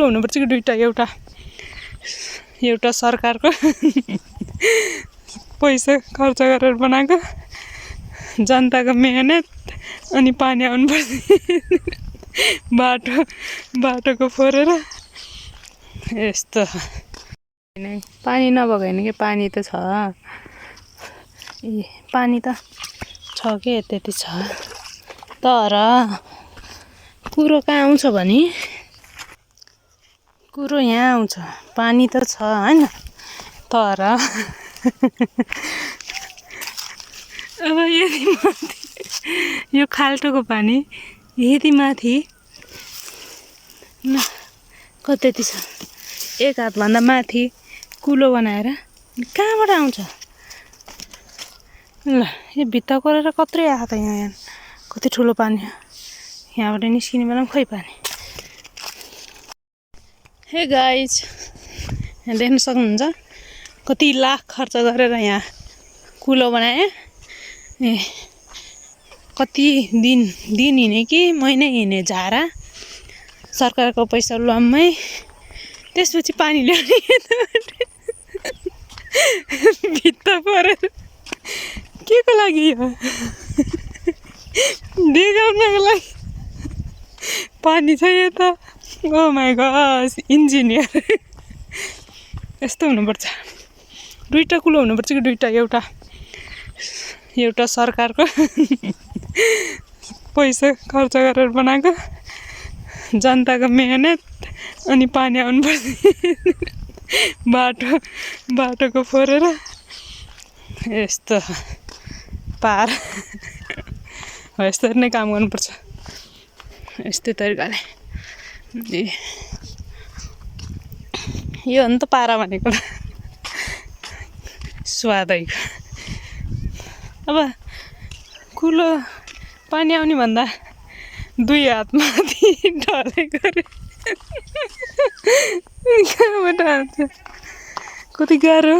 कुलो हुनुपर्छ कि दुईटा एउटा सरकारको पैसा खर्च गरेर बनाएको जनताको मेहनत अनि पानी आउनुपर्छ बाटोको फोरेर यस्तो पानी नभएको होइन कि पानी त छ पानी त छ के त्यति छ तर कुरो कहाँ आउँछ भने कुरो यहाँ आउँछ पानी त छ हैन तर अब यदि माथि यो खाल्टोको पानी यदि माथि कति छ एक हातभन्दा माथि कुलो बनाएर कहाँबाट आउँछ ल यो भित्ता कोरेर कत्रै आएको त यहाँ कति ठुलो पानी यहाँबाट निस्किने बेला खोइ पानी हे गाइज यहाँ देख्न सक्नुहुन्छ कति लाख खर्च गरेर यहाँ कुलो बनाए कति दिन हिँडे कि महिना हिँडे झारा सरकारको पैसा लम्मै त्यसपछि पानी ल्याउने भित्ता परेर के को लागि यो देखाउनको लागि पानी छ यो त ओ माई गॉड इन्जिनियर यस्तो हुनुपर्छ दुईटा कुलो हुनुपर्छ कि दुईटा एउटा सरकारको पैसा खर्च गरेर बनाएको जनताको मेहनत अनि पानी आउनुपर्छ बाटोको फोरेर यस्तो पार हो यस्तरी नै काम गर्नुपर्छ यस्तै तरिकाले यो हो नि त पारा भनेको स्वादैको अब कुलो पानी आउने भन्दा दुई हात माथि ढले गरे कहाँबाट आउँछ कति गाह्रो